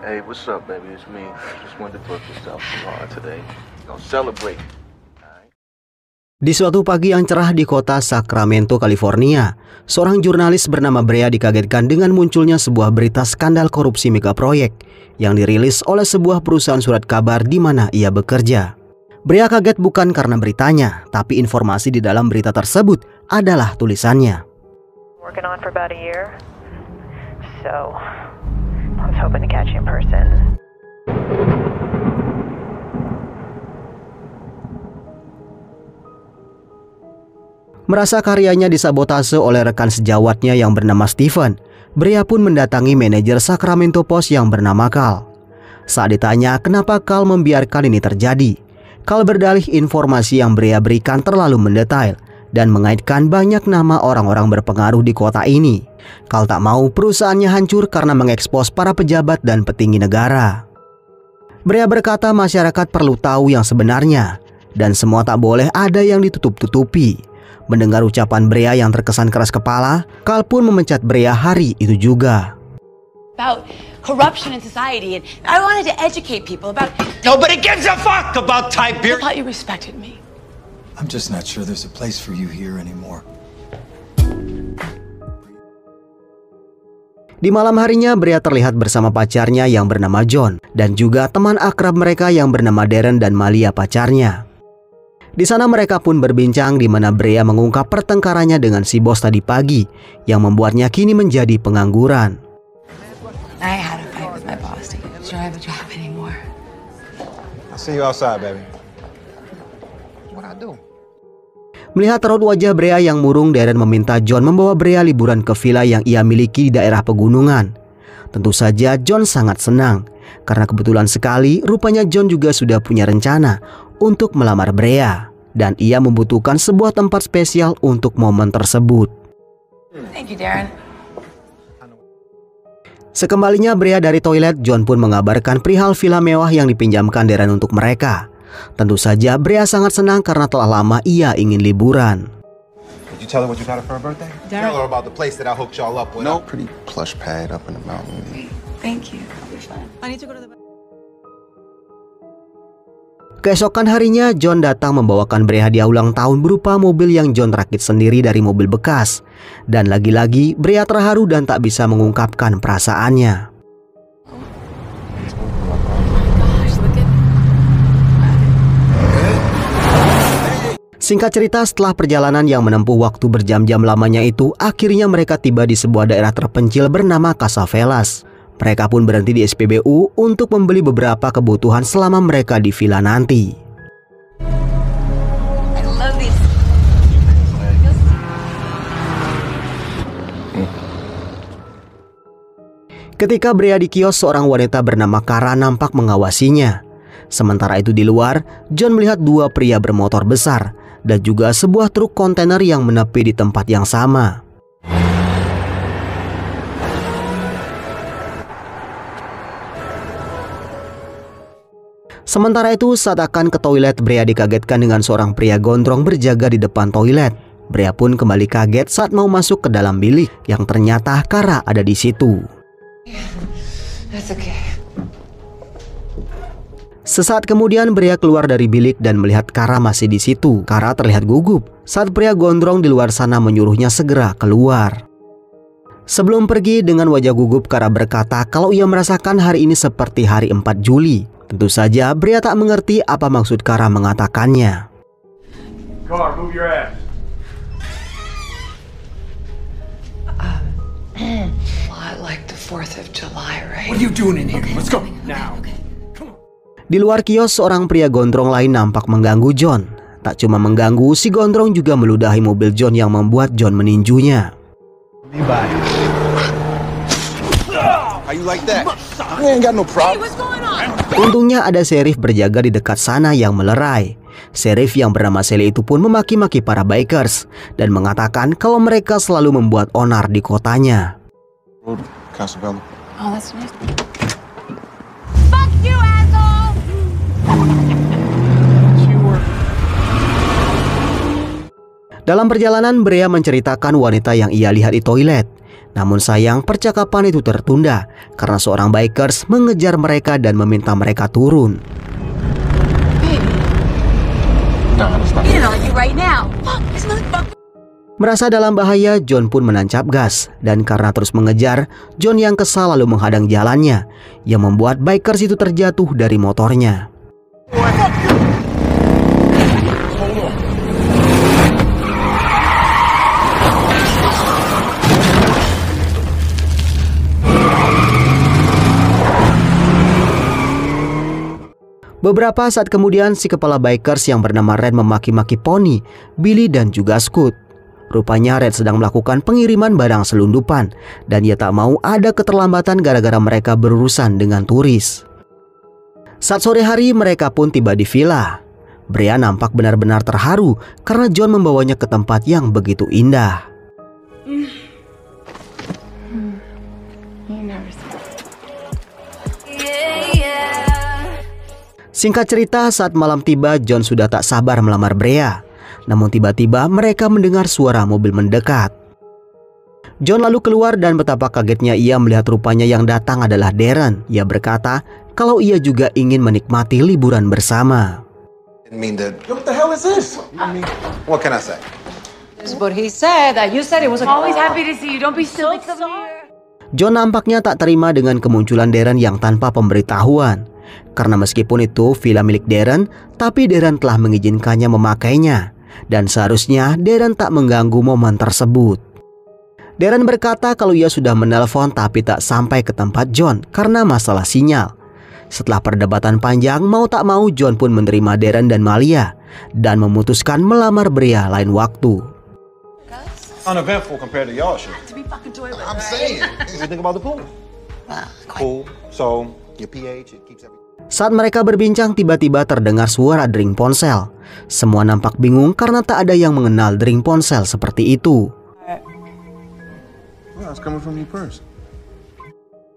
Hey, what's up, baby? It's me. Just wanted to book yourself some bar today. Gonna celebrate. Di suatu pagi yang cerah di kota Sacramento, California, seorang jurnalis bernama Brea dikagetkan dengan munculnya sebuah berita skandal korupsi megaproyek yang dirilis oleh sebuah perusahaan surat kabar di mana ia bekerja. Brea kaget bukan karena beritanya, tapi informasi di dalam berita tersebut adalah tulisannya. Working on for about a year, so I was hoping to catch you in person. Merasa karyanya disabotase oleh rekan sejawatnya yang bernama Steven, Brea pun mendatangi manajer Sacramento Post yang bernama Carl. Saat ditanya kenapa Carl membiarkan ini terjadi, Carl berdalih informasi yang Brea berikan terlalu mendetail dan mengaitkan banyak nama orang-orang berpengaruh di kota ini. Carl tak mau perusahaannya hancur karena mengekspos para pejabat dan petinggi negara. Brea berkata masyarakat perlu tahu yang sebenarnya dan semua tak boleh ada yang ditutup-tutupi. Mendengar ucapan Brea yang terkesan keras kepala, Carl pun memecat Brea hari itu juga. About corruption in society, and I wanted to educate people about. Nobody gives a fuck about Tiberius. I thought you respected me. I'm just not sure there's a place for you here anymore. Di malam harinya, Brea terlihat bersama pacarnya yang bernama John dan juga teman akrab mereka yang bernama Darren dan Malia pacarnya. Di sana mereka pun berbincang di mana Brea mengungkap pertengkarannya dengan si bos tadi pagi yang membuatnya kini menjadi pengangguran. I had a fight with my boss to get sure I have a job anymore. I'll see you outside, baby. What I do? Melihat raut wajah Brea yang murung, Darren meminta John membawa Brea liburan ke villa yang ia miliki di daerah pegunungan. Tentu saja John sangat senang karena kebetulan sekali rupanya John juga sudah punya rencana untuk melamar Brea dan ia membutuhkan sebuah tempat spesial untuk momen tersebut. Thank you, Darren. Sekembalinya Brea dari toilet, John pun mengabarkan perihal villa mewah yang dipinjamkan Darren untuk mereka. Tentu saja Brea sangat senang karena telah lama ia ingin liburan. Did you tell her what you got her for her birthday? Darren. Tell her about the place that I hooked y'all up with. No, pretty plush pad up in the mountain. Thank you. You're fine. I need to go to the. Keesokan harinya, John datang membawakan Brea hadiah ulang tahun berupa mobil yang John rakit sendiri dari mobil bekas. Dan lagi-lagi, Brea terharu dan tak bisa mengungkapkan perasaannya. Singkat cerita, setelah perjalanan yang menempuh waktu berjam-jam lamanya itu, akhirnya mereka tiba di sebuah daerah terpencil bernama Casa Velas. Mereka pun berhenti di SPBU untuk membeli beberapa kebutuhan selama mereka di villa nanti. I love these. Ketika Brea di kios, seorang wanita bernama Kara nampak mengawasinya. Sementara itu di luar, John melihat dua pria bermotor besar dan juga sebuah truk kontainer yang menepi di tempat yang sama. Sementara itu, saat akan ke toilet, Brea dikagetkan dengan seorang pria gondrong berjaga di depan toilet. Brea pun kembali kaget saat mau masuk ke dalam bilik yang ternyata Kara ada di situ. That's okay. Sesaat kemudian Brea keluar dari bilik dan melihat Kara masih di situ. Kara terlihat gugup saat pria gondrong di luar sana menyuruhnya segera keluar. Sebelum pergi dengan wajah gugup, Kara berkata kalau ia merasakan hari ini seperti hari 4 Juli. Tentu saja Brea tak mengerti apa maksud Kara mengatakannya. Car, move your ass. Well, I like the 4th of July, right? What are you doing in here? Let's go now. Di luar kios, seorang pria gondrong lain nampak mengganggu John. Tak cuma mengganggu, si gondrong juga meludahi mobil John yang membuat John meninjunya. How you like that? We ain't got no problem. What's going on? Untungnya ada sheriff berjaga di dekat sana yang melerai. Sheriff yang bernama Sally itu pun memaki-maki para bikers dan mengatakan kalau mereka selalu membuat onar di kotanya. Casabella. Oh, that's nice. Fuck you, asshole! Dalam perjalanan, Brea menceritakan wanita yang ia lihat di toilet. Namun sayang percakapan itu tertunda karena seorang bikers mengejar mereka dan meminta mereka turun. Merasa dalam bahaya, John pun menancap gas. Dan karena terus mengejar, John yang kesal lalu menghadang jalannya, yang membuat bikers itu terjatuh dari motornya. Beberapa saat kemudian si kepala bikers yang bernama Red memaki-maki Pony, Billy dan juga Scoot. Rupanya Red sedang melakukan pengiriman barang selundupan dan ia tak mau ada keterlambatan gara-gara mereka berurusan dengan turis. Saat sore hari mereka pun tiba di villa. Brea nampak benar-benar terharu karena John membawanya ke tempat yang begitu indah. Singkat cerita, saat malam tiba, John sudah tak sabar melamar Brea. Namun tiba-tiba mereka mendengar suara mobil mendekat. John lalu keluar dan betapa kagetnya ia melihat rupanya yang datang adalah Darren. Ia berkata kalau ia juga ingin menikmati liburan bersama. What the hell is this? What can I say? This is what he said. You said it was Always happy to see you. Don't be silly. John nampaknya tak terima dengan kemunculan Darren yang tanpa pemberitahuan. Karena meskipun itu villa milik Darren, tapi Darren telah mengizinkannya memakainya. Dan seharusnya Darren tak mengganggu momen tersebut. Darren berkata kalau ia sudah menelpon tapi tak sampai ke tempat John karena masalah sinyal. Setelah perdebatan panjang, mau tak mau John pun menerima Darren dan Malia dan memutuskan melamar Brea lain waktu. Uneventful compared to y'all shit. I'm saying. You think about the pool? Cool. So your pH it keeps everything. Saat mereka berbincang, tiba-tiba terdengar suara dering ponsel. Semua nampak bingung karena tak ada yang mengenal dering ponsel seperti itu. Well, it's coming from your purse.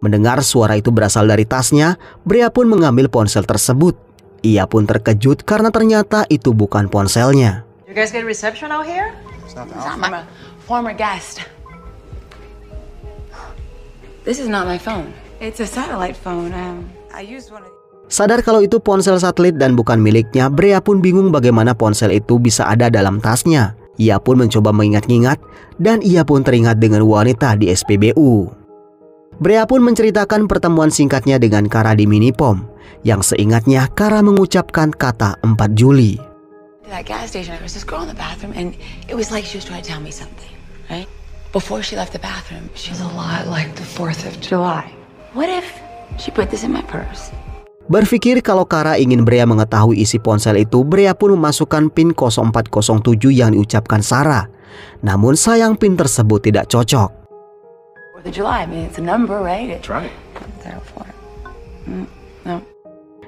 Mendengar suara itu berasal dari tasnya, Brea pun mengambil ponsel tersebut. Ia pun terkejut karena ternyata itu bukan ponselnya. You guys get a reception out here? It's not the Not outfit. my former guest. This is not my phone. It's a satellite phone. I used one of. Sadar kalau itu ponsel satelit dan bukan miliknya, Brea pun bingung bagaimana ponsel itu bisa ada dalam tasnya. Ia pun mencoba mengingat-ingat dan ia pun teringat dengan wanita di SPBU. Brea pun menceritakan pertemuan singkatnya dengan Kara di Minipom, yang seingatnya Kara mengucapkan kata 4 Juli. That gas station, there was this girl in the bathroom, and it was like she was trying to tell me something, right? Before she left the bathroom, she was a lot like the 4th of July. What if she put this in my purse? Berpikir kalau Kara ingin Brea mengetahui isi ponsel itu, Brea pun memasukkan PIN 0407 yang diucapkan Sarah. Namun sayang PIN tersebut tidak cocok. 4th of July, I mean, it's a number, right? That's right. Therefore, no.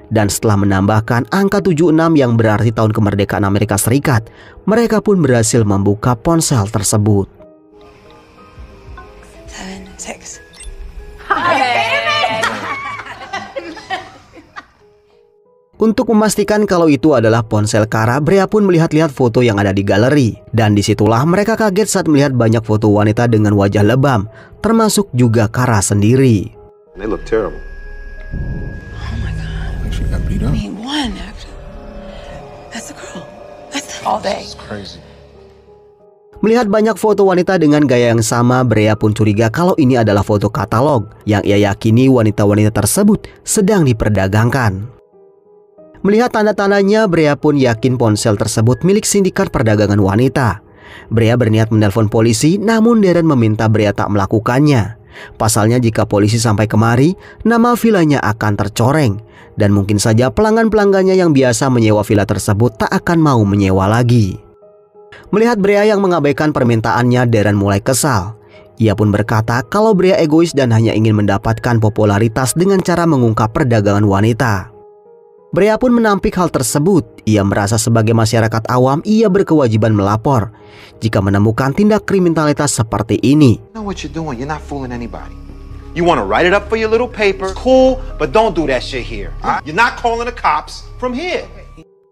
Dan setelah menambahkan angka 76 yang berarti tahun kemerdekaan Amerika Serikat, mereka pun berhasil membuka ponsel tersebut. 7, 6. Untuk memastikan kalau itu adalah ponsel Kara, Brea pun melihat-lihat foto yang ada di galeri. Dan disitulah mereka kaget saat melihat banyak foto wanita dengan wajah lebam, termasuk juga Kara sendiri. They look terrible. Oh my God. I think she got beat up. I mean, one, actually. That's the girl. That's all day. It's crazy. Melihat banyak foto wanita dengan gaya yang sama, Brea pun curiga kalau ini adalah foto katalog yang ia yakini wanita-wanita tersebut sedang diperdagangkan. Melihat tanda-tandanya, Brea pun yakin ponsel tersebut milik sindikat perdagangan wanita. Brea berniat menelpon polisi, namun Darren meminta Brea tak melakukannya. Pasalnya jika polisi sampai kemari, nama vilanya akan tercoreng. Dan mungkin saja pelanggan-pelanggannya yang biasa menyewa villa tersebut tak akan mau menyewa lagi. Melihat Brea yang mengabaikan permintaannya, Darren mulai kesal. Ia pun berkata kalau Brea egois dan hanya ingin mendapatkan popularitas dengan cara mengungkap perdagangan wanita. Brea pun menampik hal tersebut. Ia merasa sebagai masyarakat awam, ia berkewajiban melapor jika menemukan tindak kriminalitas seperti ini. You know what you're doing? You're not fooling anybody. You want to write it up for your little paper? Cool, but don't do that shit here. You're not calling the cops from here.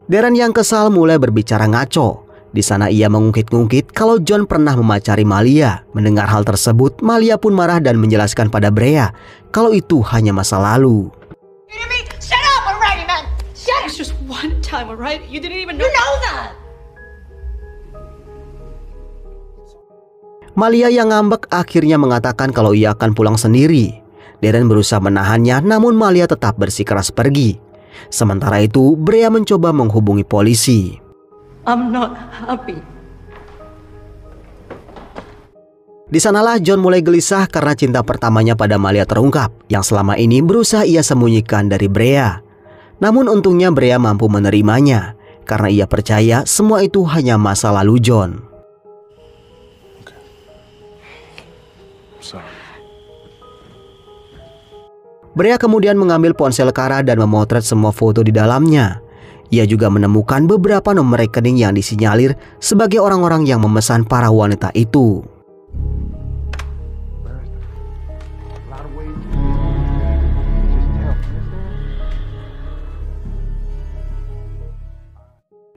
Darren yang kesal mulai berbicara ngaco. Di sana ia mengungkit-ungkit kalau John pernah memacari Malia. Mendengar hal tersebut, Malia pun marah dan menjelaskan pada Brea kalau itu hanya masa lalu. Shut up already, man! Shut up! It's just one time, alright? You didn't even know. You know that! Malia yang ngambek akhirnya mengatakan kalau ia akan pulang sendiri. Darren berusaha menahannya, namun Malia tetap bersikeras pergi. Sementara itu, Brea mencoba menghubungi polisi. I'm not happy. Di sanalah John mulai gelisah karena cinta pertamanya pada Malia terungkap, yang selama ini berusaha ia sembunyikan dari Brea. Namun untungnya Brea mampu menerimanya, karena ia percaya semua itu hanya masa lalu John. Brea kemudian mengambil ponsel Kara dan memotret semua foto di dalamnya. Ia juga menemukan beberapa nomor rekening yang disinyalir sebagai orang-orang yang memesan para wanita itu.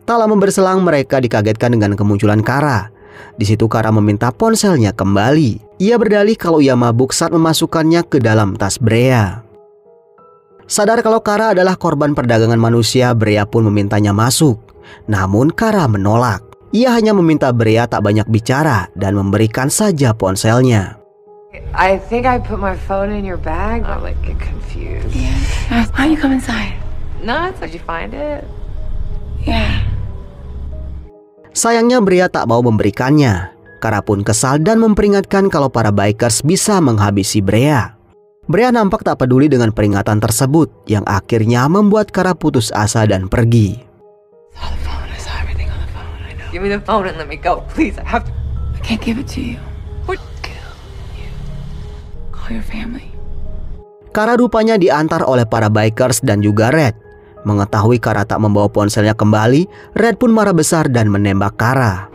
Tak lama berselang mereka dikagetkan dengan kemunculan Kara. Di situ Kara meminta ponselnya kembali. Ia berdalih kalau ia mabuk saat memasukkannya ke dalam tas Brea. Sadar kalau Kara adalah korban perdagangan manusia, Brea pun memintanya masuk. Namun Kara menolak. Ia hanya meminta Brea tak banyak bicara dan memberikan saja ponselnya. I think I put my phone in your bag. I'm like confused. Yeah. Why you come inside? No, it's like you find it. Yeah. Sayangnya Brea tak mau memberikannya. Kara pun kesal dan memperingatkan kalau para bikers bisa menghabisi Brea. Brea nampak tak peduli dengan peringatan tersebut, yang akhirnya membuat Kara putus asa dan pergi. Give me the phone and let me go, please. I can't give it to you. Kill you. Call your family. Kara rupanya diantar oleh para bikers dan juga Red. Mengetahui Kara tak membawa ponselnya kembali, Red pun marah besar dan menembak Kara.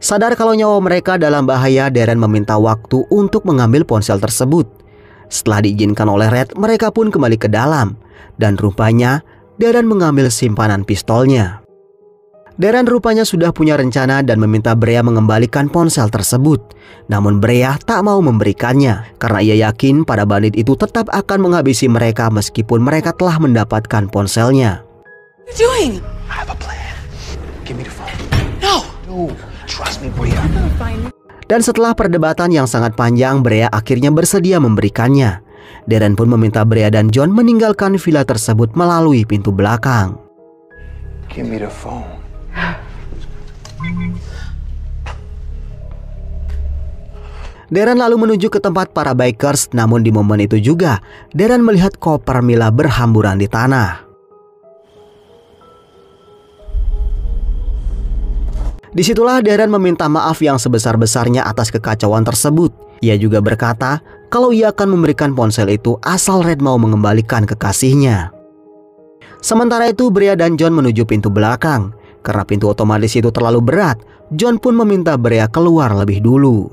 Sadar kalau nyawa mereka dalam bahaya, Darren meminta waktu untuk mengambil ponsel tersebut. Setelah diizinkan oleh Red, mereka pun kembali ke dalam. Dan rupanya, Darren mengambil simpanan pistolnya. Darren rupanya sudah punya rencana dan meminta Brea mengembalikan ponsel tersebut. Namun Brea tak mau memberikannya, karena ia yakin para bandit itu tetap akan menghabisi mereka meskipun mereka telah mendapatkan ponselnya. What are you doing? I have a plan. Give me the phone. No. No. Trust me, Brea. Dan setelah perdebatan yang sangat panjang, Brea akhirnya bersedia memberikannya. Darren pun meminta Brea dan John meninggalkan villa tersebut melalui pintu belakang. Give me the phone. Darren lalu menuju ke tempat para bikers, namun di momen itu juga Darren melihat koper Mila berhamburan di tanah. Disitulah Darren meminta maaf yang sebesar-besarnya atas kekacauan tersebut. Ia juga berkata kalau ia akan memberikan ponsel itu asal Red mau mengembalikan kekasihnya. Sementara itu Brea dan John menuju pintu belakang. Karena pintu otomatis itu terlalu berat, John pun meminta Brea keluar lebih dulu.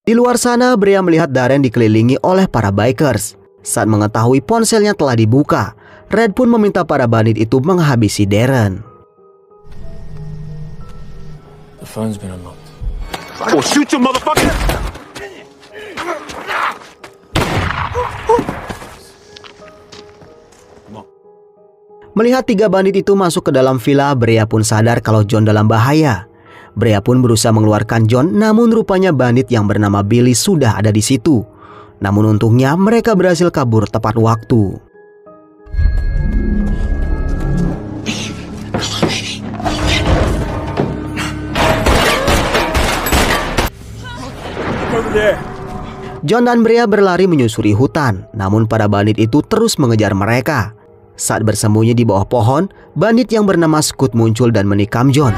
Di luar sana, Brea melihat Darren dikelilingi oleh para bikers. Saat mengetahui ponselnya telah dibuka, Red pun meminta para bandit itu menghabisi Darren. The phone's been unlocked. Oh, shoot you, motherfucker! Melihat tiga bandit itu masuk ke dalam villa, Brea pun sadar kalau John dalam bahaya. Brea pun berusaha mengeluarkan John, namun rupanya bandit yang bernama Billy sudah ada di situ. Namun untungnya mereka berhasil kabur tepat waktu. John dan Brea berlari menyusuri hutan, namun para bandit itu terus mengejar mereka. Saat bersembunyi di bawah pohon, bandit yang bernama Scott muncul dan menikam John.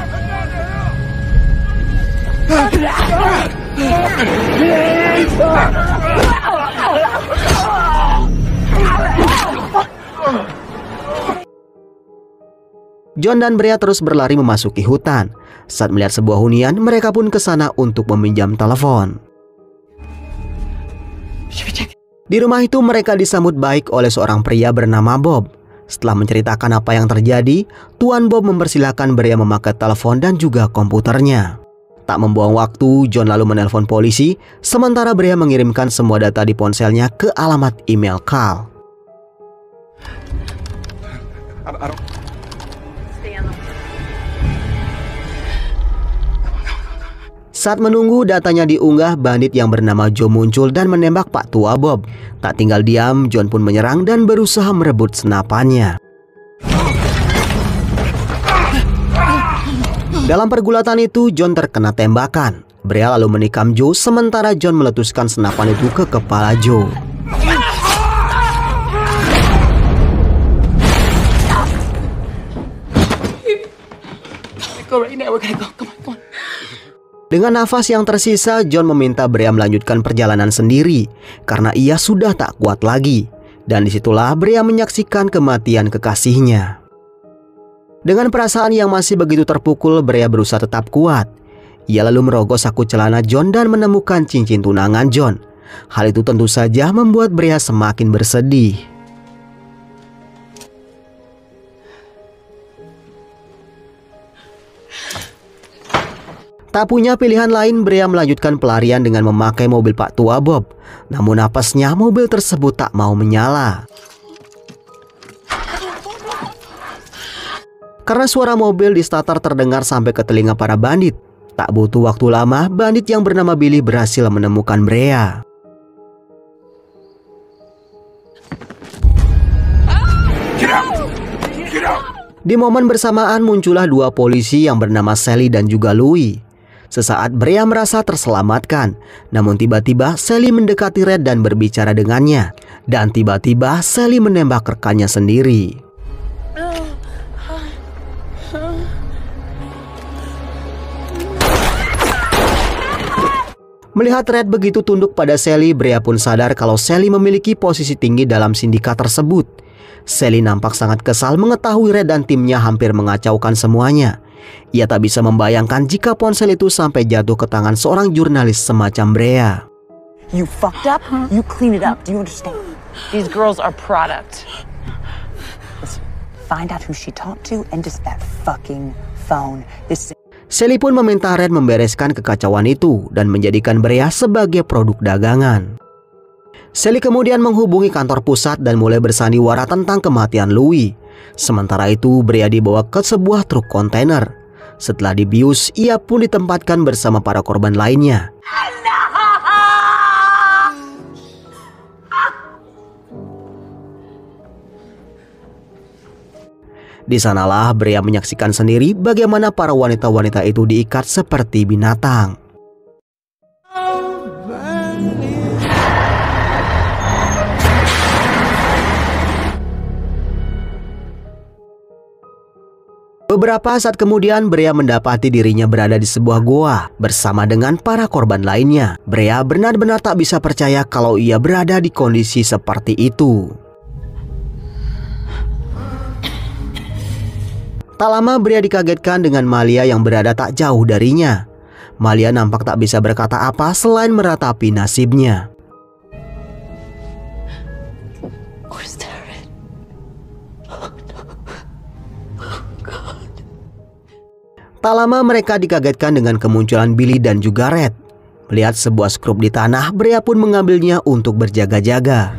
John dan Brea terus berlari memasuki hutan. Saat melihat sebuah hunian, mereka pun ke sana untuk meminjam telepon. Di rumah itu mereka disambut baik oleh seorang pria bernama Bob. Setelah menceritakan apa yang terjadi, Tuan Bob mempersilahkan Brea memakai telepon dan juga komputernya. Tak membuang waktu, John lalu menelpon polisi, sementara Brea mengirimkan semua data di ponselnya ke alamat email Carl. Saat menunggu datanya diunggah, bandit yang bernama Joe muncul dan menembak Pak Tua Bob. Tak tinggal diam, John pun menyerang dan berusaha merebut senapannya. Dalam pergulatan itu, John terkena tembakan. Brea lalu menikam Joe, sementara John meletuskan senapan itu ke kepala Joe. Dengan nafas yang tersisa, John meminta Brea melanjutkan perjalanan sendiri karena ia sudah tak kuat lagi. Dan disitulah Brea menyaksikan kematian kekasihnya. Dengan perasaan yang masih begitu terpukul, Brea berusaha tetap kuat. Ia lalu merogoh saku celana John dan menemukan cincin tunangan John. Hal itu tentu saja membuat Brea semakin bersedih. Tak punya pilihan lain, Brea melanjutkan pelarian dengan memakai mobil Pak Tua Bob. Namun apesnya mobil tersebut tak mau menyala. Karena suara mobil di starter terdengar sampai ke telinga para bandit. Tak butuh waktu lama, bandit yang bernama Billy berhasil menemukan Brea. Di momen bersamaan muncullah dua polisi yang bernama Sally dan juga Louis. Sesaat Brea merasa terselamatkan, namun tiba-tiba Sally mendekati Red dan berbicara dengannya. Dan tiba-tiba Sally menembak rekannya sendiri. Melihat Red begitu tunduk pada Sally, Brea pun sadar kalau Sally memiliki posisi tinggi dalam sindikat tersebut. Sally nampak sangat kesal mengetahui Red dan timnya hampir mengacaukan semuanya. Ia tak bisa membayangkan jika ponsel itu sampai jatuh ke tangan seorang jurnalis semacam Brea. You fucked up, you clean it up. Do you understand? These girls are product. Listen, find out who she talked to and just that fucking phone. Sally pun meminta Red membereskan kekacauan itu dan menjadikan Brea sebagai produk dagangan. Sally kemudian menghubungi kantor pusat dan mulai bersandiwara tentang kematian Louis. Sementara itu, Brea dibawa ke sebuah truk kontainer. Setelah dibius, ia pun ditempatkan bersama para korban lainnya. Di sanalah Brea menyaksikan sendiri bagaimana para wanita-wanita itu diikat seperti binatang. Beberapa saat kemudian, Brea mendapati dirinya berada di sebuah goa bersama dengan para korban lainnya. Brea benar-benar tak bisa percaya kalau ia berada di kondisi seperti itu. Tak lama Brea dikagetkan dengan Malia yang berada tak jauh darinya. Malia nampak tak bisa berkata apa selain meratapi nasibnya. Tak lama mereka dikagetkan dengan kemunculan Billy dan juga Red. Melihat sebuah skrup di tanah, Brea pun mengambilnya untuk berjaga-jaga.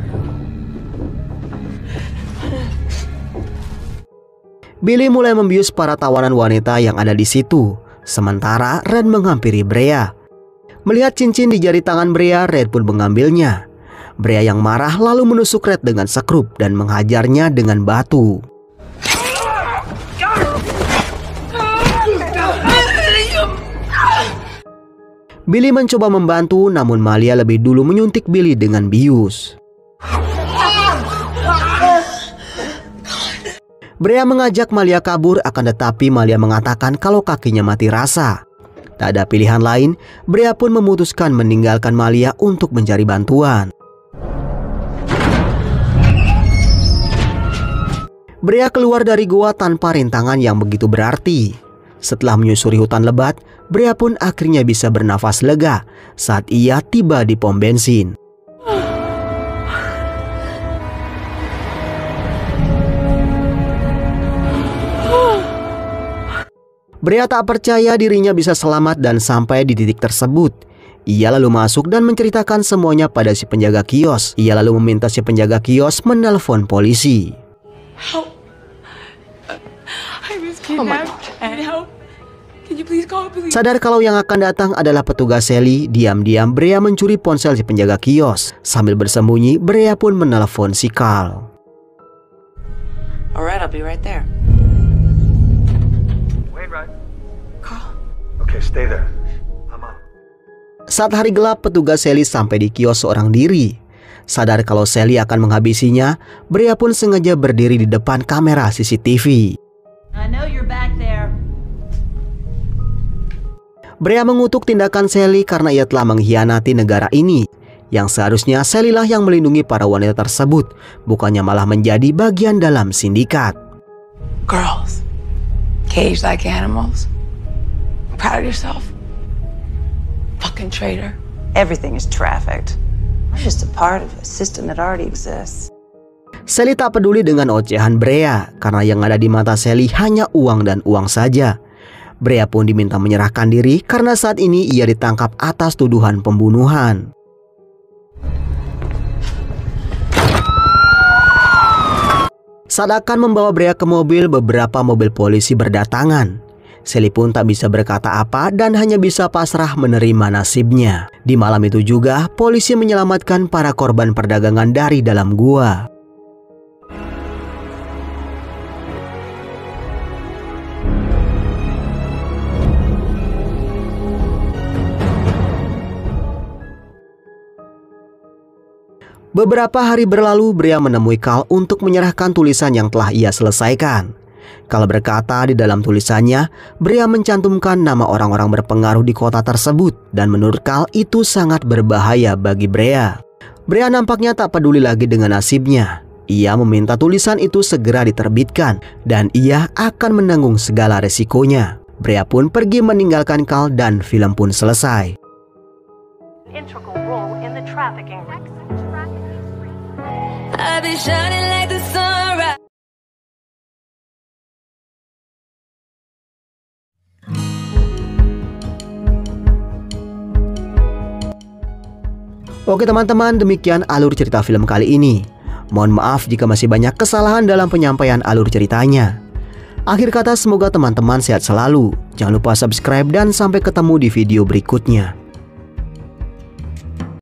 Billy mulai membius para tawanan wanita yang ada di situ. Sementara Red menghampiri Brea. Melihat cincin di jari tangan Brea, Red pun mengambilnya. Brea yang marah lalu menusuk Red dengan skrup dan menghajarnya dengan batu. Billy mencoba membantu, namun Malia lebih dulu menyuntik Billy dengan bius. Brea mengajak Malia kabur, akan tetapi Malia mengatakan kalau kakinya mati rasa. Tak ada pilihan lain, Brea pun memutuskan meninggalkan Malia untuk mencari bantuan. Brea keluar dari gua tanpa rintangan yang begitu berarti. Setelah menyusuri hutan lebat, Brea pun akhirnya bisa bernafas lega saat ia tiba di pom bensin. Brea tak percaya dirinya bisa selamat dan sampai di titik tersebut. Ia lalu masuk dan menceritakan semuanya pada si penjaga kios. Ia lalu meminta si penjaga kios menelpon polisi. Help. I was kidnapped. Help. Can you please call police? Sadar kalau yang akan datang adalah petugas Sally, diam-diam Brea mencuri ponsel si penjaga kios. Sambil bersembunyi, Brea pun menelpon si Carl. Alright, I'll be right there. Wait, right. Carl. Okay, stay there. I'm out. Saat hari gelap, petugas Sally sampai di kios seorang diri. Sadar kalau Sally akan menghabisinya, Brea pun sengaja berdiri di depan kamera CCTV. I know you're back there. Brea mengutuk tindakan Sally karena ia telah mengkhianati negara ini. Yang seharusnya Sally lah yang melindungi para wanita tersebut, bukannya malah menjadi bagian dalam sindikat. Girls, caged like animals. Proud of yourself? Fucking traitor. Everything is trafficked. I'm just a part of a system that already exists. Sally tak peduli dengan ocehan Brea karena yang ada di mata Sally hanya uang dan uang saja. Brea pun diminta menyerahkan diri karena saat ini ia ditangkap atas tuduhan pembunuhan. Saat akan membawa Brea ke mobil, beberapa mobil polisi berdatangan. Sally pun tak bisa berkata apa dan hanya bisa pasrah menerima nasibnya. Di malam itu juga, polisi menyelamatkan para korban perdagangan dari dalam gua. Beberapa hari berlalu, Brea menemui Carl untuk menyerahkan tulisan yang telah ia selesaikan. Carl berkata di dalam tulisannya, Brea mencantumkan nama orang-orang berpengaruh di kota tersebut dan menurut Carl itu sangat berbahaya bagi Brea. Brea nampaknya tak peduli lagi dengan nasibnya. Ia meminta tulisan itu segera diterbitkan dan ia akan menanggung segala resikonya. Brea pun pergi meninggalkan Carl dan film pun selesai. Integral role in the trafficking. I've been shining like the sunrise. Oke teman-teman, demikian alur cerita film kali ini. Mohon maaf jika masih banyak kesalahan dalam penyampaian alur ceritanya. Akhir kata, semoga teman-teman sehat selalu. Jangan lupa subscribe dan sampai ketemu di video berikutnya.